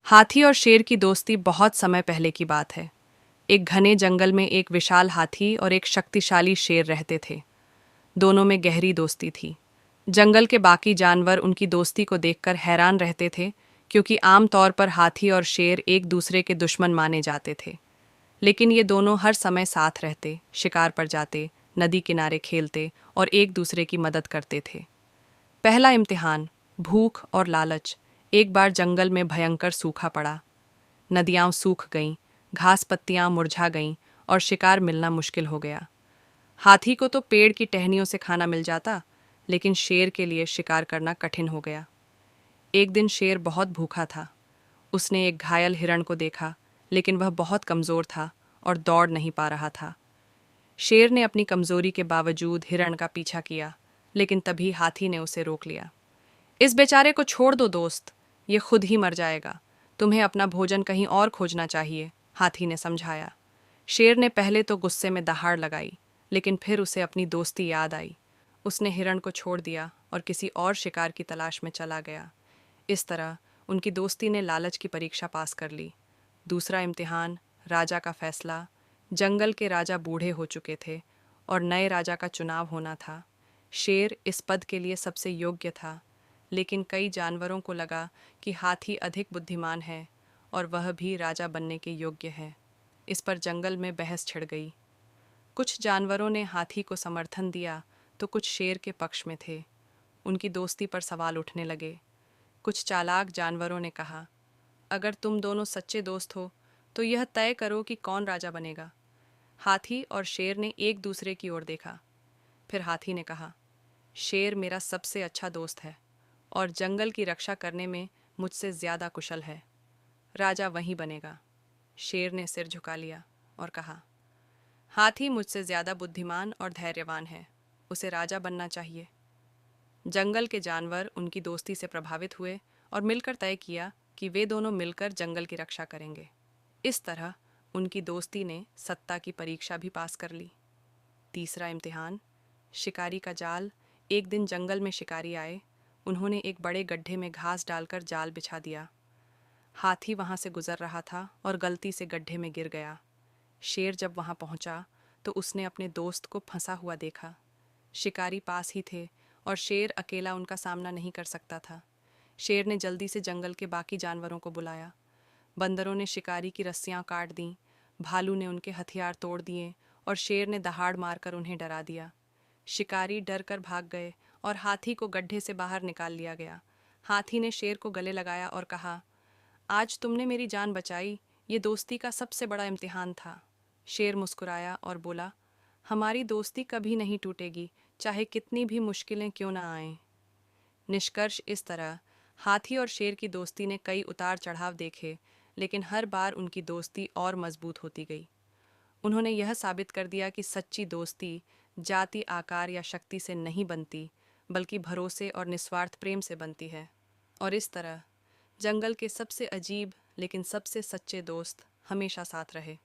हाथी और शेर की दोस्ती बहुत समय पहले की बात है। एक घने जंगल में एक विशाल हाथी और एक शक्तिशाली शेर रहते थे। दोनों में गहरी दोस्ती थी। जंगल के बाकी जानवर उनकी दोस्ती को देखकर हैरान रहते थे, क्योंकि आमतौर पर हाथी और शेर एक दूसरे के दुश्मन माने जाते थे। लेकिन ये दोनों हर समय साथ रहते, शिकार पर जाते, नदी किनारे खेलते और एक दूसरे की मदद करते थे। पहला इम्तिहान, भूख और लालच। एक बार जंगल में भयंकर सूखा पड़ा। नदियाँ सूख गईं, घास पत्तियाँ मुरझा गईं और शिकार मिलना मुश्किल हो गया। हाथी को तो पेड़ की टहनियों से खाना मिल जाता, लेकिन शेर के लिए शिकार करना कठिन हो गया। एक दिन शेर बहुत भूखा था। उसने एक घायल हिरण को देखा, लेकिन वह बहुत कमज़ोर था और दौड़ नहीं पा रहा था। शेर ने अपनी कमज़ोरी के बावजूद हिरण का पीछा किया, लेकिन तभी हाथी ने उसे रोक लिया। इस बेचारे को छोड़ दो दोस्त, ये खुद ही मर जाएगा। तुम्हें अपना भोजन कहीं और खोजना चाहिए, हाथी ने समझाया। शेर ने पहले तो गुस्से में दहाड़ लगाई, लेकिन फिर उसे अपनी दोस्ती याद आई। उसने हिरण को छोड़ दिया और किसी और शिकार की तलाश में चला गया। इस तरह उनकी दोस्ती ने लालच की परीक्षा पास कर ली। दूसरा इम्तिहान, राजा का फैसला। जंगल के राजा बूढ़े हो चुके थे और नए राजा का चुनाव होना था। शेर इस पद के लिए सबसे योग्य था, लेकिन कई जानवरों को लगा कि हाथी अधिक बुद्धिमान है और वह भी राजा बनने के योग्य है। इस पर जंगल में बहस छिड़ गई। कुछ जानवरों ने हाथी को समर्थन दिया, तो कुछ शेर के पक्ष में थे। उनकी दोस्ती पर सवाल उठने लगे। कुछ चालाक जानवरों ने कहा, अगर तुम दोनों सच्चे दोस्त हो तो यह तय करो कि कौन राजा बनेगा। हाथी और शेर ने एक दूसरे की ओर देखा। फिर हाथी ने कहा, शेर मेरा सबसे अच्छा दोस्त है और जंगल की रक्षा करने में मुझसे ज़्यादा कुशल है। राजा वही बनेगा। शेर ने सिर झुका लिया और कहा, हाथी मुझसे ज़्यादा बुद्धिमान और धैर्यवान है, उसे राजा बनना चाहिए। जंगल के जानवर उनकी दोस्ती से प्रभावित हुए और मिलकर तय किया कि वे दोनों मिलकर जंगल की रक्षा करेंगे। इस तरह उनकी दोस्ती ने सत्ता की परीक्षा भी पास कर ली। तीसरा इम्तिहान, शिकारी का जाल। एक दिन जंगल में शिकारी आए। उन्होंने एक बड़े गड्ढे में घास डालकर जाल बिछा दिया। हाथी वहां से गुजर रहा था और गलती से गड्ढे में गिर गया। शेर जब वहां पहुंचा तो उसने अपने दोस्त को फंसा हुआ देखा। शिकारी पास ही थे और शेर अकेला उनका सामना नहीं कर सकता था। शेर ने जल्दी से जंगल के बाकी जानवरों को बुलाया। बंदरों ने शिकारी की रस्सियां काट दीं, भालू ने उनके हथियार तोड़ दिए और शेर ने दहाड़ मारकर उन्हें डरा दिया। शिकारी डर कर भाग गए और हाथी को गड्ढे से बाहर निकाल लिया गया। हाथी ने शेर को गले लगाया और कहा, आज तुमने मेरी जान बचाई, ये दोस्ती का सबसे बड़ा इम्तिहान था। शेर मुस्कुराया और बोला, हमारी दोस्ती कभी नहीं टूटेगी, चाहे कितनी भी मुश्किलें क्यों ना आएं। निष्कर्ष इस तरह, हाथी और शेर की दोस्ती ने कई उतार चढ़ाव देखे, लेकिन हर बार उनकी दोस्ती और मजबूत होती गई। उन्होंने यह साबित कर दिया कि सच्ची दोस्ती जाति, आकार या शक्ति से नहीं बनती, बल्कि भरोसे और निस्वार्थ प्रेम से बनती है। और इस तरह जंगल के सबसे अजीब लेकिन सबसे सच्चे दोस्त हमेशा साथ रहे।